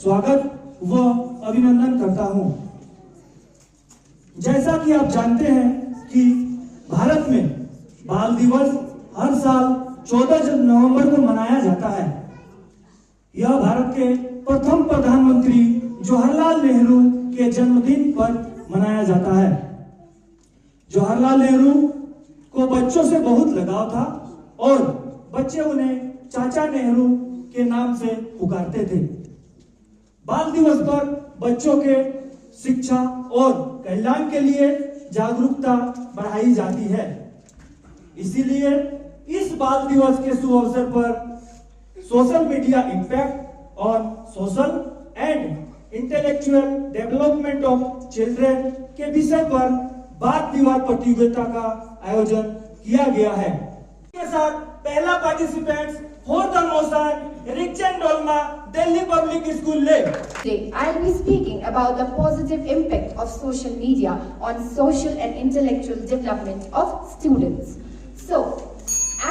स्वागत व अभिनंदन करता हूं। जैसा कि आप जानते हैं कि भारत में बाल दिवस हर साल 14 नवंबर को मनाया जाता है। यह भारत के प्रथम प्रधानमंत्री जवाहरलाल नेहरू के जन्मदिन पर मनाया जाता है। जवाहरलाल नेहरू को बच्चों से बहुत लगाव था और बच्चे उन्हें चाचा नेहरू के नाम से पुकारते थे। बाल दिवस पर बच्चों के शिक्षा और कल्याण के लिए जागरूकता बढ़ाई जाती है। इसीलिए इस बाल दिवस के शुभ अवसर पर सोशल मीडिया इम्पैक्ट और social and intellectual development of children के विषय पर बाल दिवस प्रतियोगिता का आयोजन किया गया है। के साथ पहला participant for the motion, Richen Dolma, Delhi Public School ले। Today, I'll be speaking about the positive impact of social media on social and intellectual development of students. So,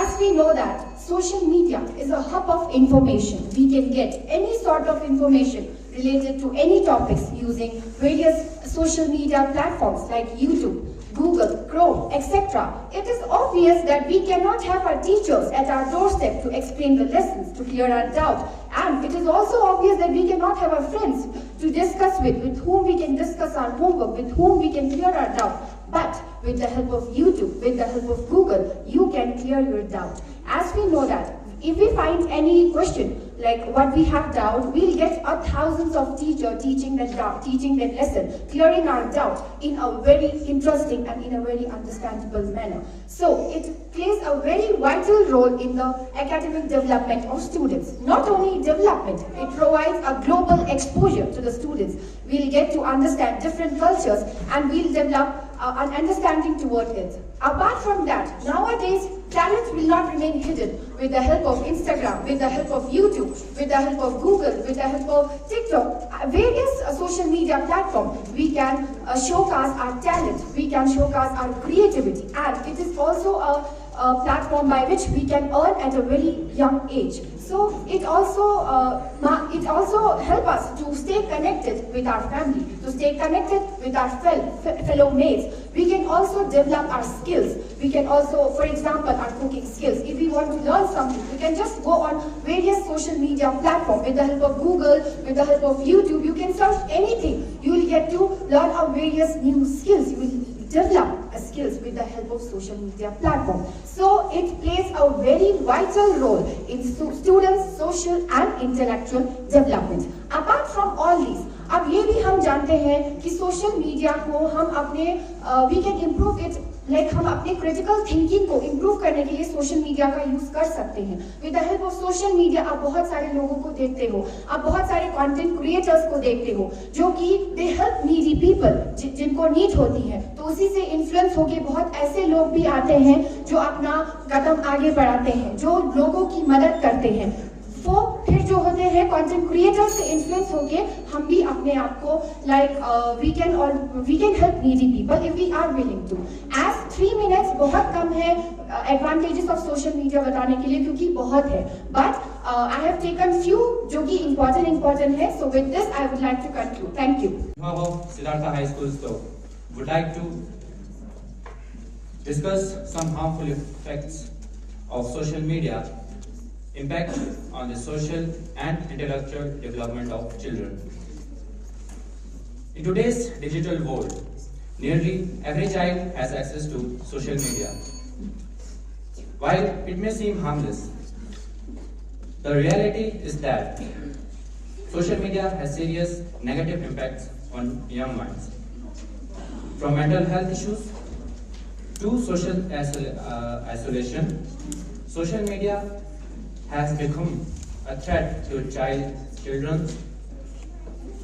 as we know that social media is a hub of information. We can get any sort of information related to any topics using various social media platforms like YouTube, Google, Chrome, etc. It is obvious that we cannot have our teachers at our doorstep to explain the lessons, to clear our doubt. And it is also obvious that we cannot have our friends to discuss with whom we can discuss our homework, with whom we can clear our doubt. But with the help of YouTube, with the help of Google, you can clear your doubt. As we know that, if we find any question, like what we have doubt, we'll get thousands of teachers teaching that doubt, teaching that lesson, clearing our doubt in a very interesting and in a very understandable manner. So it plays a very vital role in the academic development of students. Not only development, it provides a global exposure to the students. We'll get to understand different cultures and we'll develop an understanding toward it. Apart from that, nowadays, talent will not remain hidden. With the help of Instagram, with the help of YouTube, with the help of Google, with the help of TikTok, various social media platforms, we can showcase our talent, we can showcase our creativity, and it is also a platform by which we can earn at a very young age. So it also helps us to stay connected with our family, to stay connected with our fellow mates. We can also develop our skills. We can also, for example, our cooking skills. If we want to learn something, we can just go on various social media platforms. With the help of Google, with the help of YouTube, you can search anything. You will get to learn our various new skills. You will develop skills with the help of social media platform. So it plays a very vital role in students' social and intellectual development. Apart from all these, अब ये भी हम जानते हैं कि social media को हम अपने we can improve it, like हम अपने क्रिटिकल थिंकिंग को इम्प्रूव करने के लिए सोशल मीडिया का यूज कर सकते हैं। With the help of social media आप बहुत सारे लोगों को देखते हो, आप बहुत सारे कंटेंट क्रिएटर्स को देखते हो जो कि दे हेल्प नीडी पीपल, जिनको नीड होती है। तो उसी से इन्फ्लुएंस होके बहुत ऐसे लोग भी आते हैं जो अपना कदम आगे बढ़ाते हैं, जो लोगों की मदद करते हैं। वो फिर जो होते हैं कंटेंट क्रिएटर्स से इन्फ्लुएंस होके हम भी अपने आप को like we can help needy people if we are willing to. As 3 minutes बहुत कम है एडवांटेजेस ऑफ सोशल मीडिया बताने के लिए, क्योंकि बहुत है, but I have taken few जो कि इम्पोर्टेंट है। So with this I would like to conclude. Thank you. Siddhartha High School would like to discuss some harmful effects of social media impact on the social and intellectual development of children. In today's digital world, nearly every child has access to social media. While it may seem harmless, the reality is that social media has serious negative impacts on young minds. From mental health issues to social isolation, social media has become a threat to children's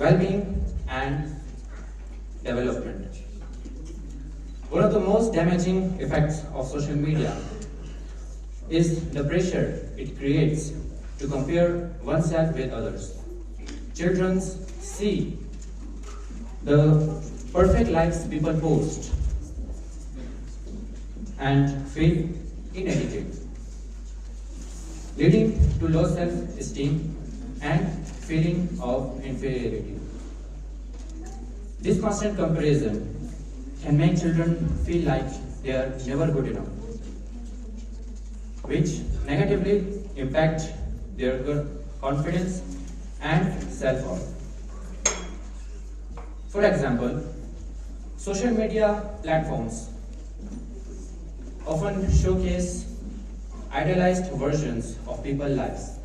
well-being and development. One of the most damaging effects of social media is the pressure it creates to compare oneself with others. Children see the perfect lives people post and feel inadequate, leading to low self-esteem and feeling of inferiority. This constant comparison can make children feel like they are never good enough, which negatively impact their confidence and self-worth. For example, social media platforms often showcase idealized versions of people's lives,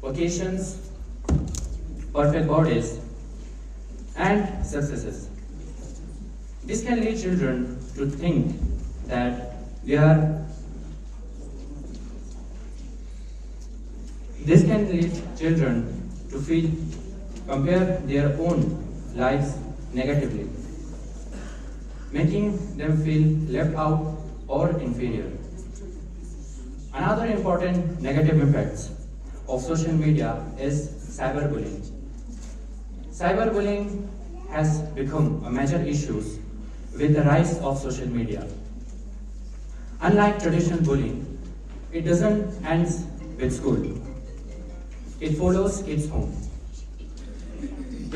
vocations, perfect bodies, and successes. This can lead children to think that this can lead children to compare their own lives negatively, making them feel left out or inferior. Another important negative impact of social media is cyberbullying. Cyberbullying has become a major issue with the rise of social media. Unlike traditional bullying, it doesn't end with school. It follows kids home.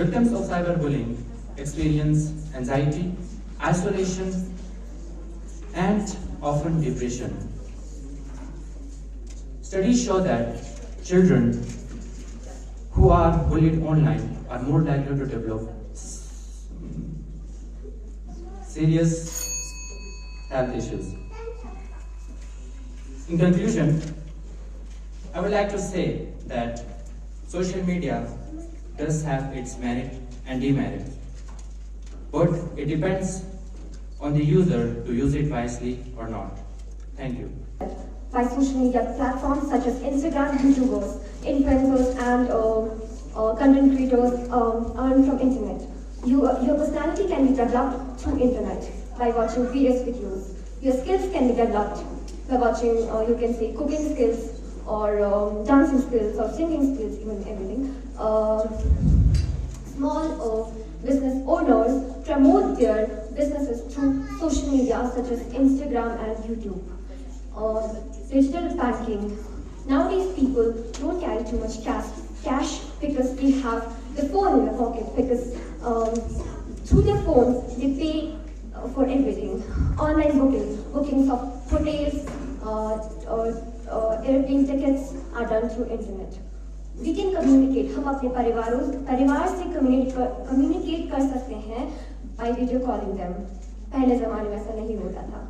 Victims of cyberbullying experience anxiety, isolation, and often depression. Studies show that children who are bullied online are more likely to develop serious health issues. In conclusion, I would like to say that social media does have its merit and demerit, but it depends on the user to use it wisely or not. Thank you. By social media platforms such as Instagram, YouTubers, influencers, and content creators earn from internet. Your personality can be developed through internet by watching various videos. Your skills can be developed by watching, you can say, cooking skills or dancing skills or singing skills, even everything. Small business owners promote their businesses through social media such as Instagram and YouTube. Digital banking. Nowadays people don't carry too much cash because they have the phone in their pocket, because through their phones they pay for everything. Online bookings of hotels or airplane tickets are done through internet. We can communicate. हम अपने परिवार से communicate कर सकते हैं by video calling them. पहले ज़माने में ऐसा नहीं होता था.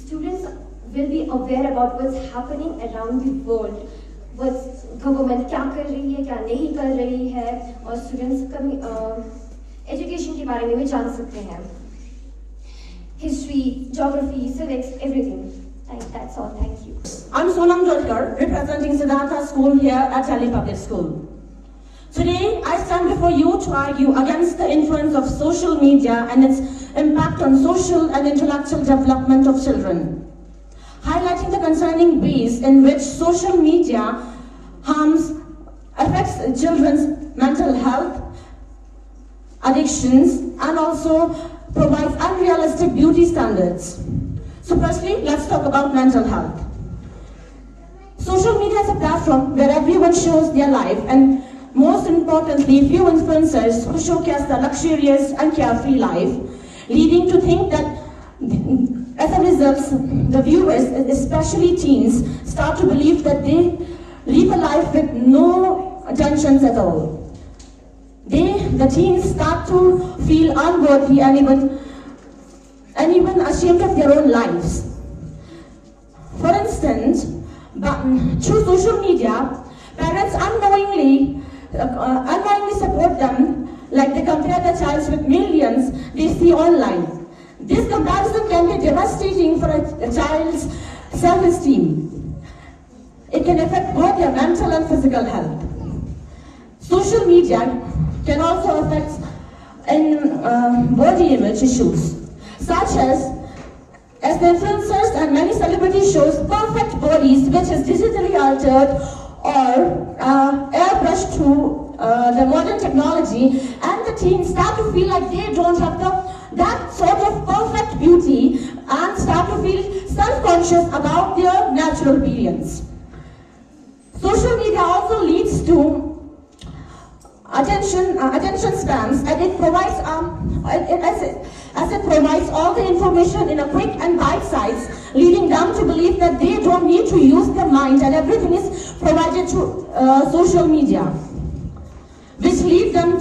Students will be aware about what's happening around the world. What's government क्या कर रही है, क्या नहीं कर रही है, और students education के बारे में भी जान सकते हैं. History, geography, civics, everything. That's all. Thank you. I'm Sonam Jolkar, representing Siddhartha School here at Delhi Public School. Today, I stand before you to argue against the influence of social media and its impact on social and intellectual development of children, highlighting the concerning ways in which social media affects children's mental health, addictions, and also provides unrealistic beauty standards. So firstly, let's talk about mental health. Social media is a platform where everyone shows their life, and most importantly, few influencers who showcase the luxurious and carefree life, leading to think that as a result, the viewers, especially teens, start to believe that they live a life with no tensions at all. The teens start to feel unworthy and even ashamed of their own lives. For instance, through social media, parents unknowingly support them, like they compare their child with millions they see online. This comparison can be devastating for a child's self-esteem. It can affect both their mental and physical health. Social media can also affect body image issues, such as the influencers and many celebrities shows perfect bodies which is digitally altered or airbrushed through the modern technology, and the teens start to feel like they don't have that sort of perfect beauty and start to feel self-conscious about their natural appearance. Social media also leads to attention spans, and it provides as it provides all the information in a quick and bite size, leading them to believe that they don't need to use their mind and everything is provided through social media, which lead them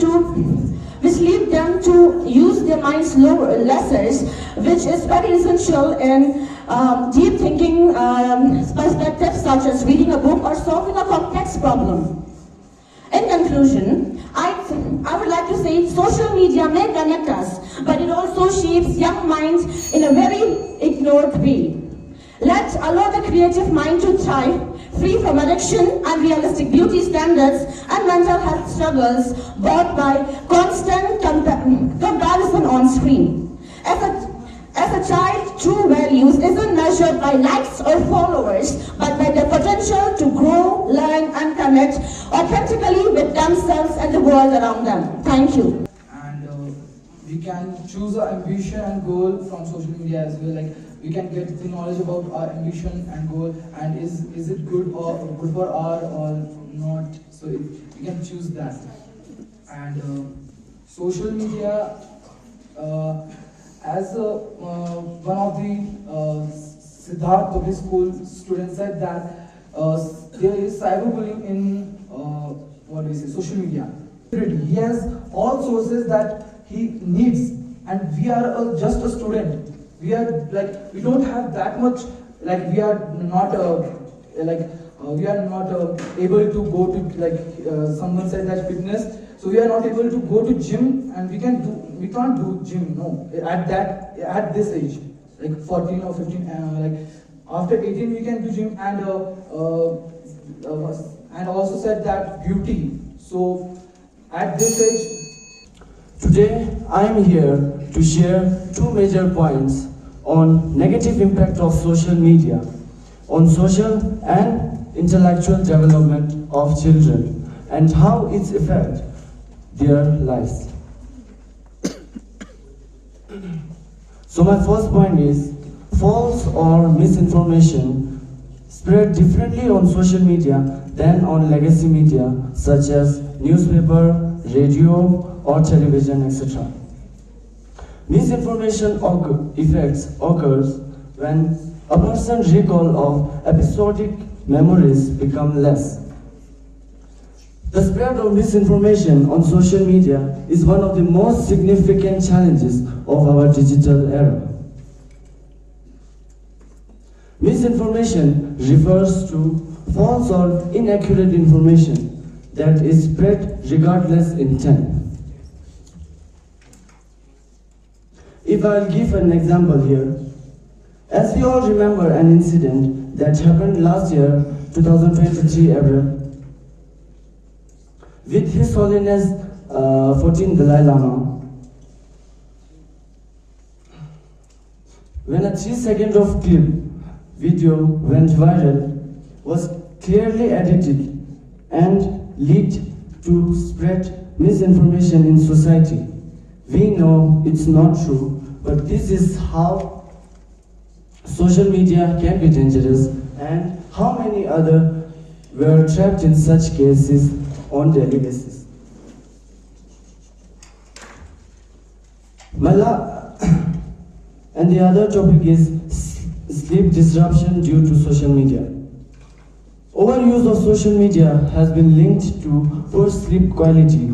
to use their minds lesser, which is very essential in deep thinking perspectives such as reading a book or solving a complex problem. In conclusion, I would like to say social media may connect us, but it also shapes young minds in a very ignored way. Let's allow the creative mind to thrive, free from addiction, unrealistic beauty standards, and mental health struggles brought by constant comparison on screen. As a child, true values isn't measured by likes or followers, but by the potential to grow, learn, and connect authentically with themselves and the world around them. Thank you. And we can choose our ambition and goal from social media as well. Like we can get the knowledge about our ambition and goal, and is it good for our or not. So we can choose that. And social media. As one of the Siddharth Public School students said that there is cyberbullying in social media. He has all sources that he needs, and we are just a student. We are we don't have that much. We are not we are not able to go to someone said that fitness. So we are not able to go to gym, and we can't do gym, no, at this age, 14 or 15, after 18 we can do gym, and also said that beauty. So at this age. Today I am here to share two major points on negative impact of social media on social and intellectual development of children and how it's affect their lives. So my first point is false or misinformation spread differently on social media than on legacy media such as newspaper, radio or television, etc. Misinformation effects occurs when a person's recall of episodic memories become less. The spread of misinformation on social media is one of the most significant challenges of our digital era. Misinformation refers to false or inaccurate information that is spread regardless intent. If I'll give an example here, as we all remember an incident that happened last year, 2023 April, with His Holiness 14th Dalai Lama, when a 3-second of clip video went viral, was clearly edited and lead to spread misinformation in society. We know it's not true, but this is how social media can be dangerous and how many other were trapped in such cases on daily basis. And the other topic is sleep disruption due to social media. Overuse of social media has been linked to poor sleep quality,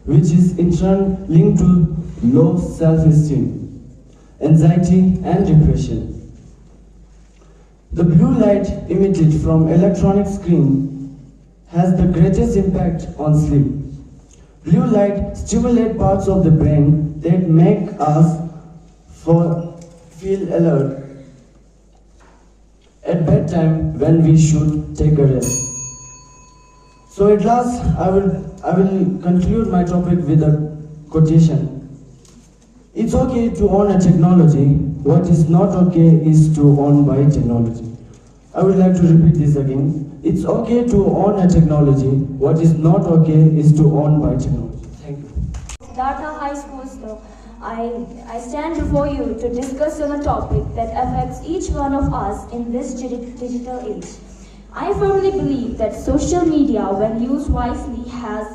which is in turn linked to low self-esteem, anxiety and depression. The blue light emitted from electronic screen has the greatest impact on sleep. Blue light stimulates parts of the brain that make us feel alert at bedtime when we should take a rest. So at last, I will conclude my topic with a quotation. It's okay to own a technology. What is not okay is to own by technology. I would like to repeat this again. It's okay to own a technology. What is not okay is to own by technology. Thank you. Siddhartha High School, so I stand before you to discuss on a topic that affects each one of us in this digital age. I firmly believe that social media, when used wisely, has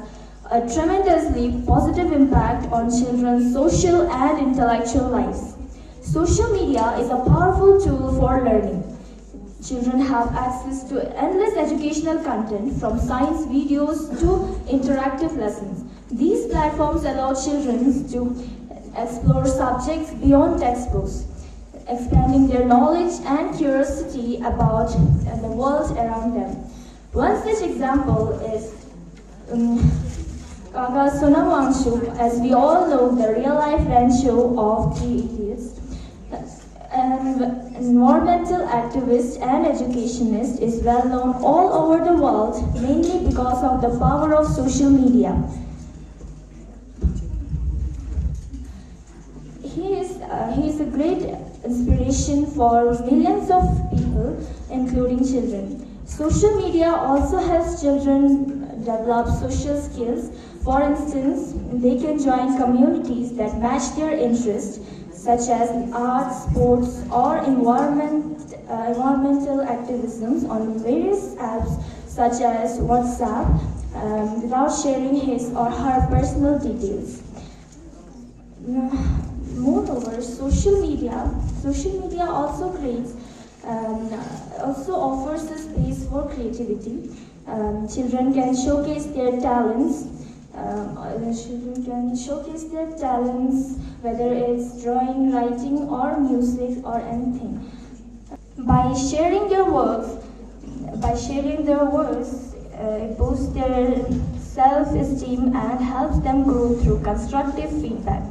a tremendously positive impact on children's social and intellectual lives. Social media is a powerful tool for learning. Children have access to endless educational content, from science videos to interactive lessons. These platforms allow children to explore subjects beyond textbooks, expanding their knowledge and curiosity about the world around them. One such example is Kaka Sonam Wangshu, as we all know, the real-life Rancho of Three Idiots. An environmental activist and educationist, is well known all over the world, mainly because of the power of social media. He is a great inspiration for millions of people, including children. Social media also helps children develop social skills. For instance, they can join communities that match their interests, such as arts, sports, or environmental activism on various apps such as WhatsApp, without sharing his or her personal details. Moreover, social media also offers a space for creativity. Children can showcase their talents. Whether it's drawing, writing, or music, or anything. By sharing their works, it boosts their self-esteem and helps them grow through constructive feedback.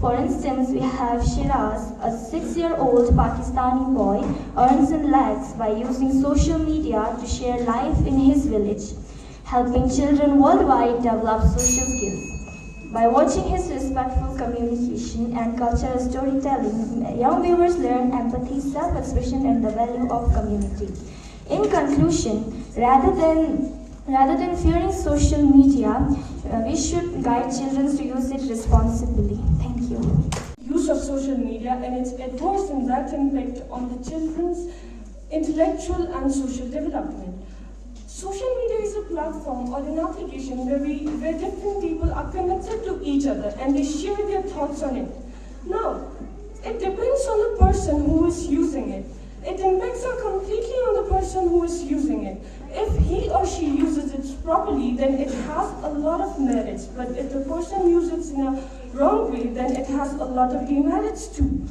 For instance, we have Shiraz, a 6-year-old Pakistani boy, earns in lakhs by using social media to share life in his village, helping children worldwide develop social skills. By watching his respectful communication and cultural storytelling, young viewers learn empathy, self-expression, and the value of community. In conclusion, rather than fearing social media, we should guide children to use it responsibly. Thank you. Use of social media and its adverse and direct impact on the children's intellectual and social development. Social media is a platform or an application where different people are connected to each other and they share their thoughts on it. Now, it depends on the person who is using it. It impacts completely on the person who is using it. If he or she uses it properly, then it has a lot of merits. But if the person uses it in a wrong way, then it has a lot of demerits too.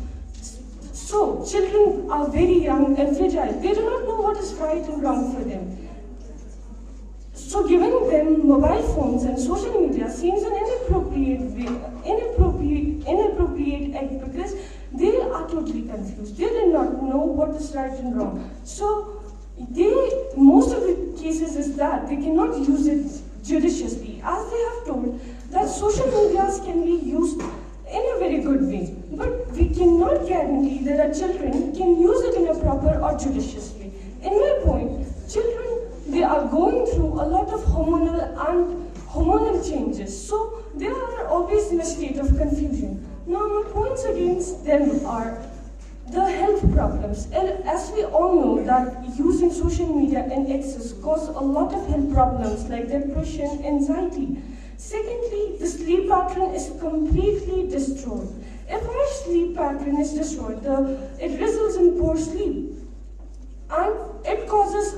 So, children are very young and fragile. They do not know what is right and wrong for them. So giving them mobile phones and social media seems an inappropriate act because they are totally confused. They do not know what is right and wrong. So most of the cases is that they cannot use it judiciously. As they have told that social medias can be used in a very good way, but we cannot guarantee that our children can use it in a proper or judicious way. In my point, children, they are going through a lot of hormonal changes, so they are always in a state of confusion. Now, my points against them are the health problems. As we all know that using social media in excess causes a lot of health problems like depression, anxiety. Secondly, the sleep pattern is completely destroyed. If our sleep pattern is destroyed, it results in poor sleep, and it causes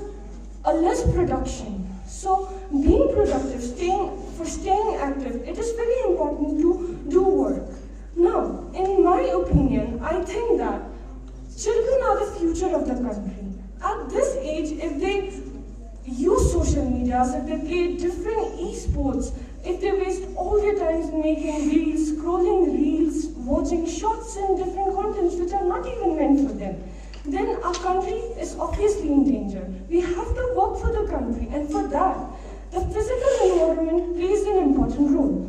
a less production. So being productive, staying active, it is very important to do work. Now, in my opinion, I think that children are the future of the country. At this age, if they use social media, if they play different esports, if they waste all their time in making reels, scrolling reels, watching shorts and different contents which are not even meant for them, then our country is obviously in danger. We have to work for the country, and for that, the physical environment plays an important role.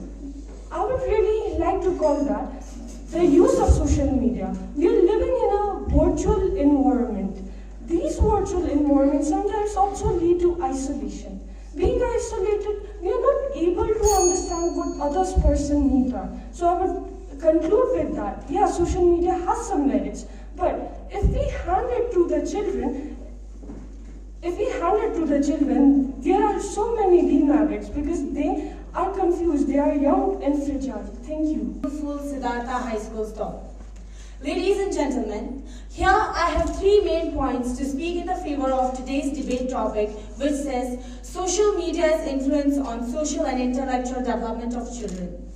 I would really like to call that the use of social media. We are living in a virtual environment. These virtual environments sometimes also lead to isolation. Being isolated, we are not able to understand what others' person's needs are. So I would conclude with that. Yeah, social media has some merits, but if we hand it to the children, if we hand it to the children, there are so many demerits because they are confused, they are young and fragile. Thank you. Beautiful Siddhartha High School stall. Ladies and gentlemen, here I have 3 main points to speak in the favor of today's debate topic, which says social media's influence on social and intellectual development of children.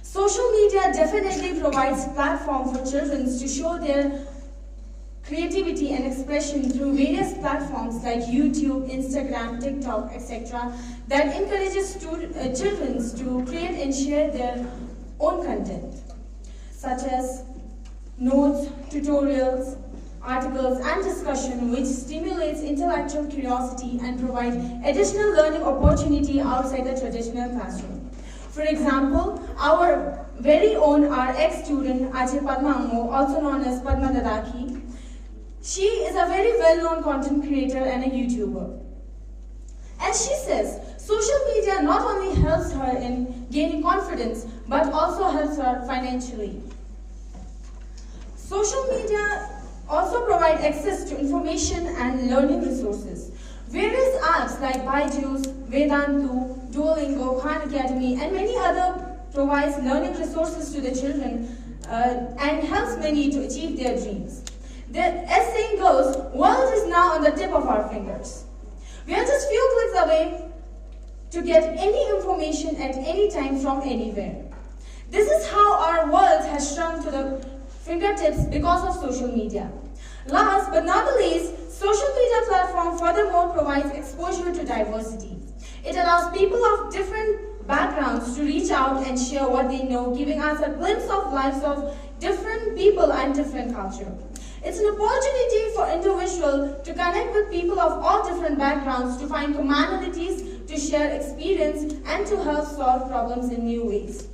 Social media definitely provides platform for children to show their creativity and expression through various platforms like YouTube, Instagram, TikTok, etc. that encourages children to create and share their own content, such as notes, tutorials, articles, and discussion, which stimulates intellectual curiosity and provide additional learning opportunity outside the traditional classroom. For example, our very own ex-student Ajay Padma, also known as Padma Dadaki, she is a very well-known content creator and a YouTuber. As she says, social media not only helps her in gaining confidence, but also helps her financially. Social media also provide access to information and learning resources. Various apps like Byju's, Vedantu, Duolingo, Khan Academy, and many other provides learning resources to the children and helps many to achieve their dreams. As saying goes, world is now on the tip of our fingers. We are just few clicks away to get any information at any time from anywhere. This is how our world has shrunk to the fingertips because of social media. Last but not the least, social media platform furthermore provides exposure to diversity. It allows people of different backgrounds to reach out and share what they know, giving us a glimpse of lives of different people and different culture. It's an opportunity for individuals to connect with people of all different backgrounds, to find commonalities, to share experience, and to help solve problems in new ways.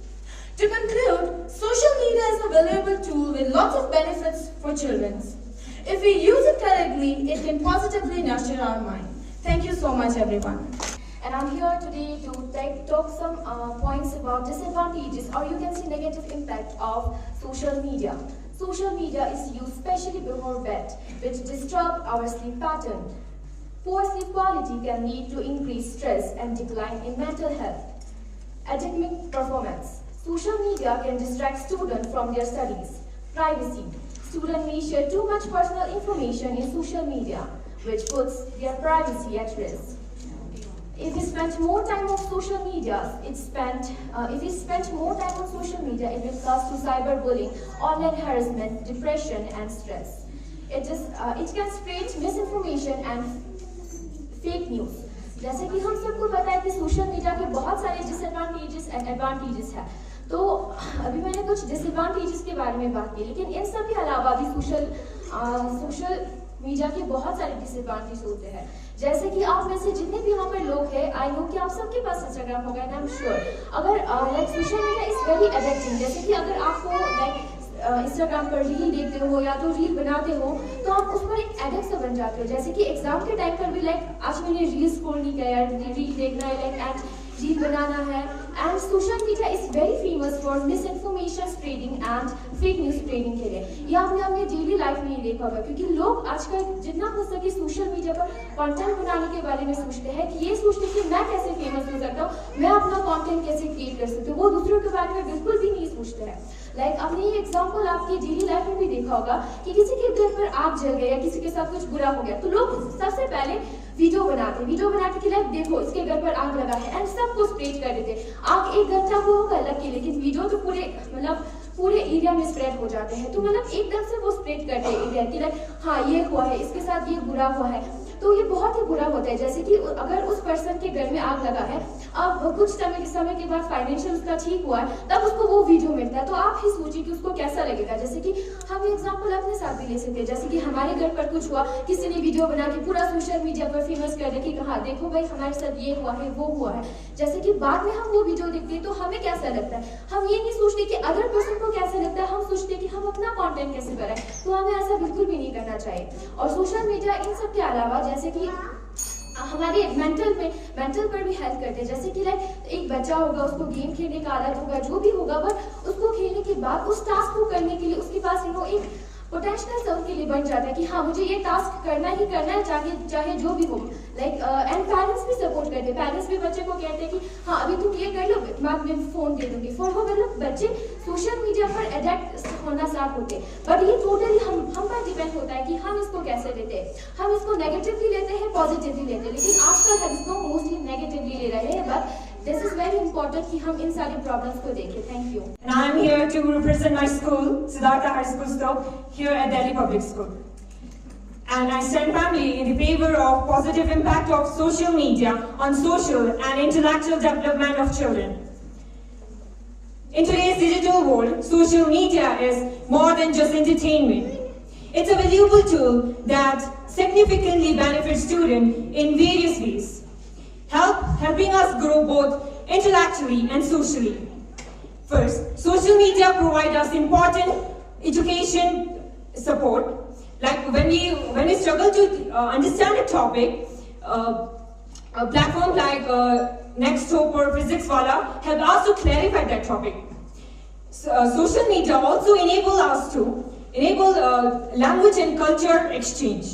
To conclude, social media is a valuable tool with lots of benefits for children. If we use it correctly, it can positively nurture our mind. Thank you so much, everyone. And I'm here today to talk some points about disadvantages, or you can say negative impact of social media. Social media is used especially before bed, which disturb our sleep pattern. Poor sleep quality can lead to increased stress and decline in mental health. Academic performance. Social media can distract students from their studies. Privacy. Students may share too much personal information in social media, which puts their privacy at risk. If we spend more time on social media, it will cause to cyberbullying, online harassment, depression, and stress. It can spread misinformation and fake news. जैसे कि हम सबको पता है कि social media के बहुत सारे डिसएडवांटेजेस एंड एडवांटेजेस हैं, तो अभी मैंने कुछ डिसएडवांटेजेस के बारे में बात की, लेकिन इन सब के अलावा भी सोशल मीडिया के बहुत सारे डिसएडवांटेज होते हैं। जैसे कि आप में से जितने भी यहाँ पर लोग हैं, आई नो कि आप सबके पास इंस्टाग्राम होगा, एंड आई एम श्योर अगर social media is very addicting. जैसे कि अगर आपको इंस्टाग्राम पर रील देखते हो या तो रील बनाते हो, तो आप उस पर एक एडिक्ट से बन जाते हो। जैसे कि एग्जाम के टाइम पर भी आज मैंने रील स्क्रॉल नहीं किया, रील देखना है एंड रील बनाना है। And social media is very famous for misinformation spreading and fake news spreading के लिए। ये आपने अपने डेली लाइफ में ही देखा होगा, क्योंकि लोग आजकल जितना हो सके सोशल मीडिया पर कंटेंट बनाने के बारे में सोचते हैं कि ये सोचते हैं कि मैं कैसे फेमस हो सकता हूँ, मैं अपना कंटेंट कैसे क्रिएट कर सकती हूँ। वो दूसरों के बारे में बिल्कुल भी नहीं सोचते हैं। आपने ये एग्जाम्पल आपकी डेली लाइफ में भी देखा होगा कि किसी के घर पर आग जल गई या किसी के साथ कुछ बुरा हो गया, तो लोग सबसे पहले वीडियो बनाते कि देखो इसके घर पर आग लगा है, एंड सबको स्प्रेड कर देते। आग एक घंटा वो होगा लकी, लेकिन वीडियो तो पूरे एरिया में स्प्रेड हो जाते हैं। तो एकदम से वो स्प्रेड करते हैं एरिया कि हाँ ये हुआ है, इसके साथ ये बुरा हुआ है, तो ये बहुत ही बुरा होता है। जैसे कि अगर उस पर्सन के घर में आग लगा है, अब कुछ समय के बाद फाइनेंशियल उसका ठीक हुआ है, तब उसको वो वीडियो मिलता है, तो आप ही सोचिए कि उसको कैसा लगेगा। जैसे कि हम एग्जांपल अपने साथ भी ले सकते हैं। जैसे कि हमारे घर पर कुछ हुआ, किसी ने वीडियो बना के पूरा सोशल मीडिया पर फेमस कर दे कि हाँ देखो भाई हमारे साथ ये हुआ है, वो हुआ है। जैसे कि बाद में हम वो वीडियो देखते हैं तो हमें कैसा लगता है, हम ये नहीं सोचते कि अदर पर्सन को कैसा लगता है, हम सोचते हैं कि हम अपना कंटेंट कैसे बनाएं। तो हमें ऐसा बिल्कुल भी नहीं करना चाहिए। और सोशल मीडिया इन सब के अलावा जैसे कि हमारे मेंटल पर भी हेल्प करते हैं। जैसे कि एक बच्चा होगा, उसको गेम खेलने का आदत होगा, जो भी होगा, पर उसको खेलने के बाद उस टास्क को करने के लिए उसके पास एक पोटेंशियल सेल्फ के लिए बन जाता है कि हाँ मुझे ये टास्क करना ही करना है, चाहे जो भी हो। लाइक एंड पेरेंट्स भी सपोर्ट करते हैं, पेरेंट्स भी बच्चे को कहते हैं कि हाँ अभी तुम ये कर लो, बाद में फोन दे दूंगी। फॉर वो मतलब बच्चे सोशल मीडिया पर एडेक्ट होना स्टार्ट होते हैं। बट ये टोटली हम पर डिपेंड होता है कि हम इसको कैसे लेते हैं। हम इसको नेगेटिवली लेते हैं, पॉजिटिवली लेते हैं, लेकिन आजकल हम इसको मोस्टली नेगेटिवली ले रहे हैं। But this is very important कि हम इन सारी प्रॉब्लम्स को देखें। Thank you. And I am here to represent my school, Siddhartha High School Stop, here at Delhi Public School. And I stand firmly in the favor of positive impact of social media on social and intellectual development of children. In today's digital world, social media is more than just entertainment. It's a valuable tool that significantly benefits students in various ways, helping us grow both intellectually and socially. First, social media provide us important education support. Like when we struggle to understand a topic, a platform like Nexthope or Physics Wala help us to clarify that topic. Social media also enable language and culture exchange.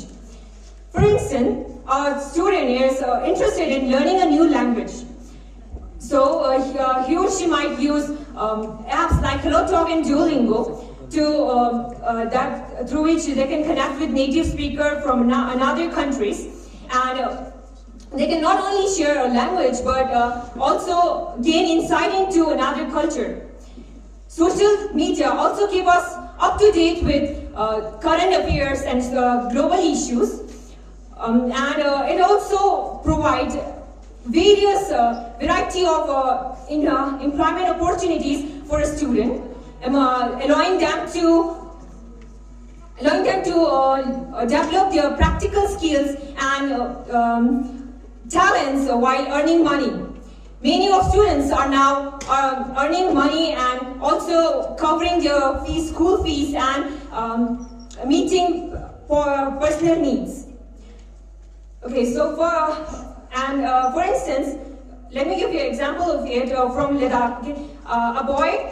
For instance, a student is interested in learning a new language. So he or she might use apps like HelloTalk and Duolingo through which they can connect with native speakers from another countries, and they can not only share a language but also gain insight into another culture. Social media also keep us up to date with current affairs and global issues. And it also provides various variety of employment opportunities for a student, allowing them to develop their practical skills and talents while earning money. Many of students are now earning money and also covering their school fees and meeting for personal needs. Okay, so for instance, let me give you an example of it from Ladakh. A boy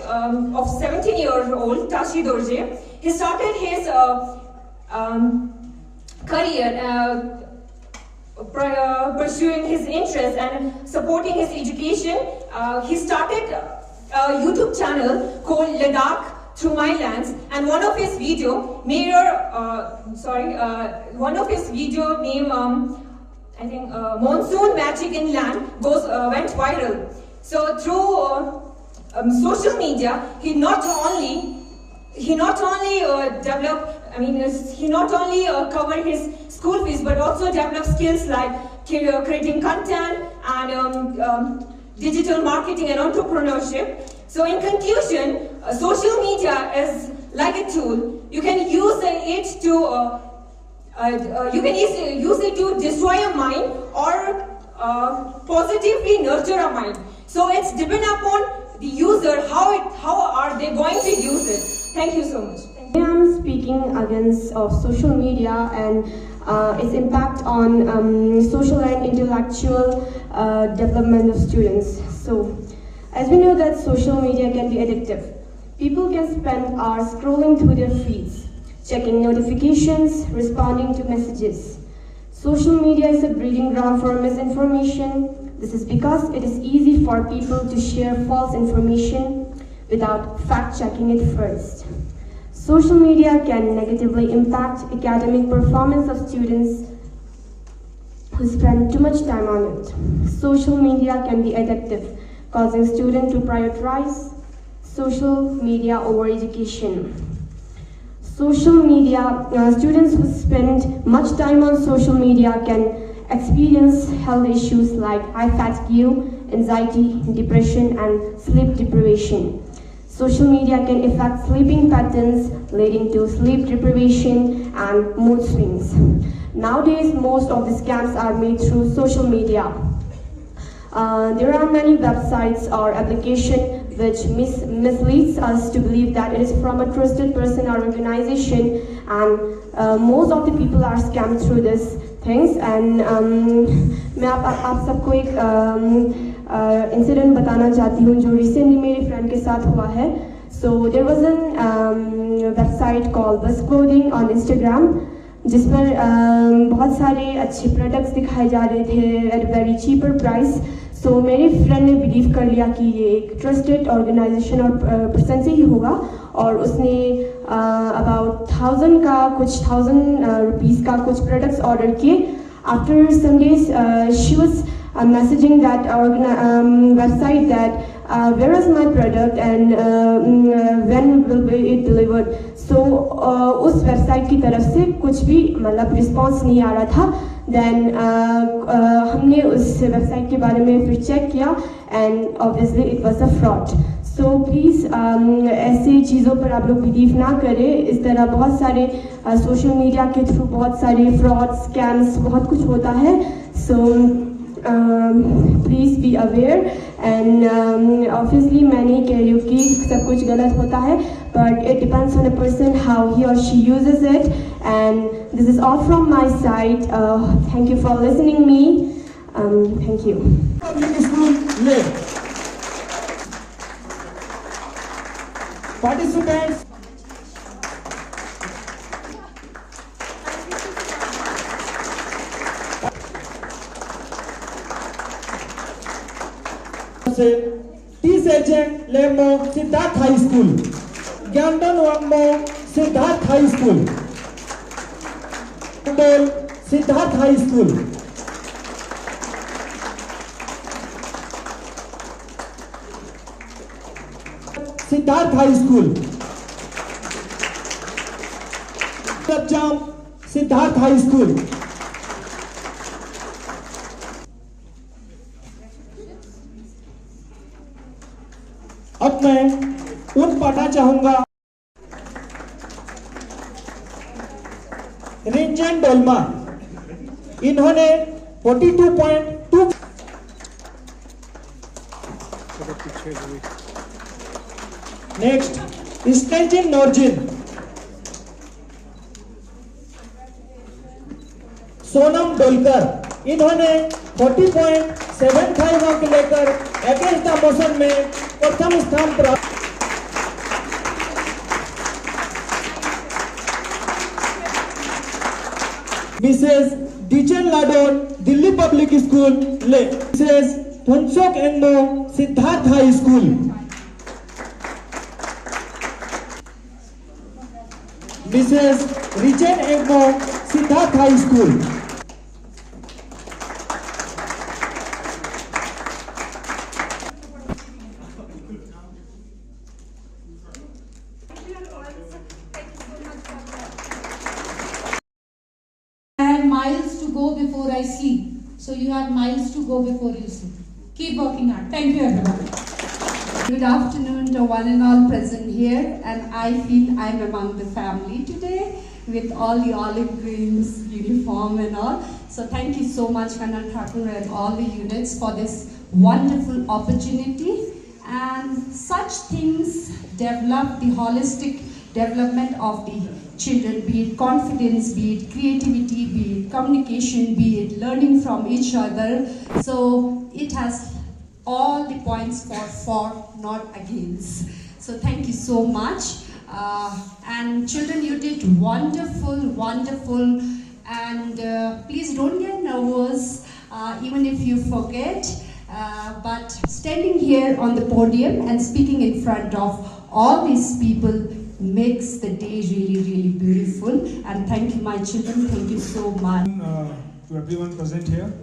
of 17 years old, Tashi Dorje, he started his career pursuing his interest and supporting his education. He started a YouTube channel called Ladakh Through My Lands, and one of his video named I think Monsoon Magic in Land went viral. So through social media, he not only covered his school fees, but also developed skills like creating content and digital marketing and entrepreneurship. So in conclusion, social media is like a tool. You can use it to destroy a mind or positively nurture a mind. So it's depend upon the user how are they going to use it. Thank you so much. I am speaking against of social media and its impact on social and intellectual development of students. So, as we know that social media can be addictive. People can spend hours scrolling through their feeds, checking notifications, responding to messages. Social media is a breeding ground for misinformation. This is because it is easy for people to share false information without fact-checking it first. Social media can negatively impact academic performance of students who spend too much time on it. Social media can be addictive, causing students to prioritize social media over education. Social media, students who spend much time on social media can experience health issues like high fatigue, anxiety, depression, and sleep deprivation. Social media can affect sleeping patterns, leading to sleep deprivation and mood swings. Nowadays, most of the scams are made through social media. There are many websites or applications which misleads us to believe that it is from a trusted person or organization, and most of the people are scammed through these things. And मैं आप सबको एक incident बताना चाहती हूँ जो recently मेरे friend के साथ हुआ है. So there was an website called Bus Clothing on Instagram, जिस पर बहुत सारे अच्छे प्रोडक्ट्स दिखाए जा रहे थे एट वेरी चीपर प्राइस. सो मेरे फ्रेंड ने बिलीव कर लिया कि ये एक ट्रस्टेड ऑर्गेनाइजेशन और पर्सन से ही होगा, और उसने अबाउट 1000 का कुछ 1000 रुपीज़ का कुछ प्रोडक्ट्स ऑर्डर किए. After some days she was messaging that website that where is my product and when will be it delivered. So उस वेबसाइट की तरफ से कुछ भी मतलब रिस्पॉन्स नहीं आ रहा था. देन हमने उस वेबसाइट के बारे में फिर चेक किया and obviously it was a fraud. So please ऐसी चीज़ों पर आप लोग बिलीव ना करें. इस तरह बहुत सारे सोशल मीडिया के थ्रू बहुत सारे फ्रॉड स्कैम्स बहुत कुछ होता है. So please be aware and obviously मैं नहीं कह रही हूँ कि सब कुछ गलत होता है, but it depends on a person how he or she uses it. And this is all from my side. Thank you for listening me. Thank you. Public school Leh. Participants से टी सेजेंट लेमो सिद्धार्थ हाई स्कूल, ज्ञानदन Wangmo Siddharth high school, Siddharth high school, Siddharth high school, जाम Siddharth high school. अब मैं उन पढ़ना चाहूंगा रिंजन डोलमा. इन्होंने 42.2. नेक्स्ट स्टेजिन नॉर्जिन. सोनम डोलकर. इन्होंने 40.75 अंक लेकर अगेंस्ट द मोशन में प्रथम स्थान प्राप्त. Mrs Dechen Ladon Delhi public school Leh. Mrs Phunsok Angmo Siddharth high school. Mrs Richen Angmo Siddharth high school. Miles to go before I sleep. So you have miles to go before you sleep. Keep working hard. Thank you, everyone. Good afternoon to one and all present here, and I feel I'm among the family today with all the olive greens uniform and all. So thank you so much, Kanan Thakur and all the units for this wonderful opportunity. And such things develop the holistic development of the children, be it confidence, be it creativity, be it communication, be it learning from each other. So it has all the points for, not against. So thank you so much. And children, you did wonderful, wonderful. And please don't get nervous, even if you forget. But standing here on the podium and speaking in front of all these people makes the day really, really beautiful. And thank you, my children. Thank you so much. To everyone present here,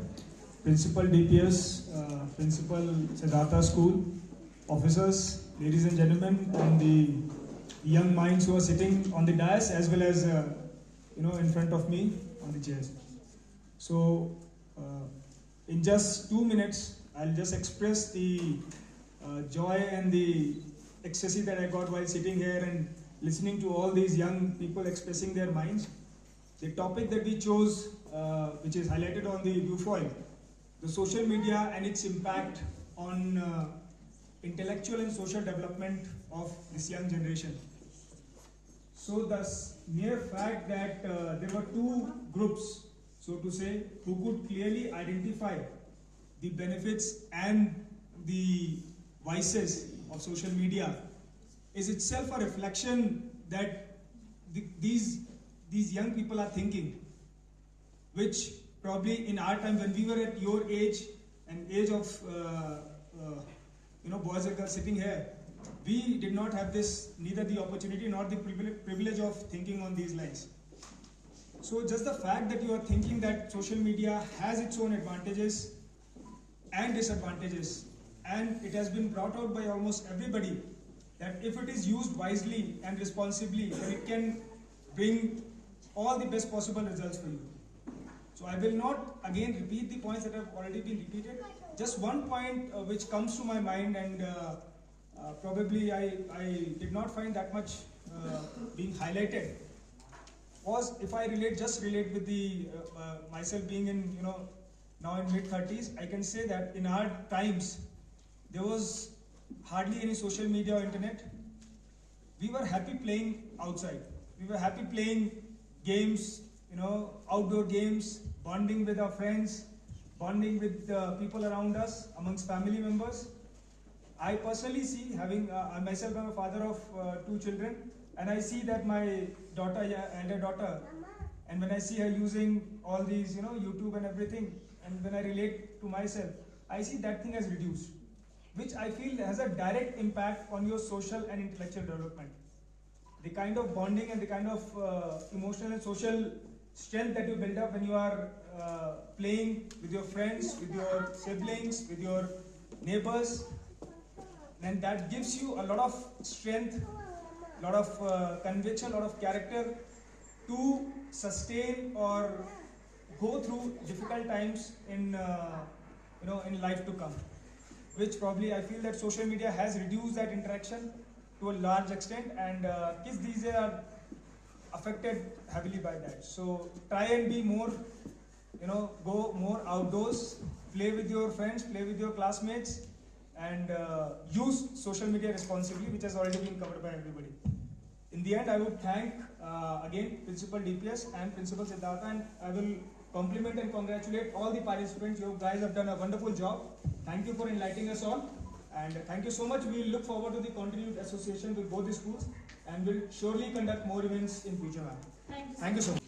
Principal DPS, Principal Siddhartha School, officers, ladies and gentlemen, and the young minds who are sitting on the dais as well as in front of me on the chairs. So, in just 2 minutes, I'll just express the joy and the ecstasy that I got while sitting here and listening to all these young people expressing their minds. The topic that we chose, which is highlighted on the viewfoil, the social media and its impact on intellectual and social development of this young generation. So the mere fact that there were two groups, so to say, who could clearly identify the benefits and the vices of social media is itself a reflection that these young people are thinking, which probably in our time when we were at your age and age of boys and girls sitting here, we did not have this, neither the opportunity nor the privilege of thinking on these lines. So just the fact that you are thinking that social media has its own advantages and disadvantages, and it has been brought out by almost everybody that if it is used wisely and responsibly, then it can bring all the best possible results for you. So I will not again repeat the points that have already been repeated. Just one point which comes to my mind, and probably I did not find that much being highlighted, was if I relate with the myself being in now in mid-30s, I can say that in our times there was hardly any social media or internet. We were happy playing outside. We were happy playing games, outdoor games, bonding with our friends, bonding with the people around us, amongst family members. I personally see, having myself, I'm a father of 2 children, and I see that my daughter, elder daughter, and when I see her using all these, YouTube and everything, and when I relate to myself, I see that thing has reduced, which I feel has a direct impact on your social and intellectual development. The kind of bonding and the kind of emotional and social strength that you build up when you are playing with your friends, with your siblings, with your neighbors, and that gives you a lot of strength, a lot of conviction, a lot of character to sustain or go through difficult times in in life to come, which probably I feel that social media has reduced that interaction to a large extent, and kids these days are affected heavily by that. So try and be more, go more outdoors, play with your friends, play with your classmates, and use social media responsibly, which has already been covered by everybody. In the end, I would thank again Principal DPS and Principal Siddhartha, and I will compliment and congratulate all the participants. You guys have done a wonderful job. Thank you for enlightening us all, and thank you so much. We look forward to the continued association with both the schools, and will surely conduct more events in future. Thank you so much.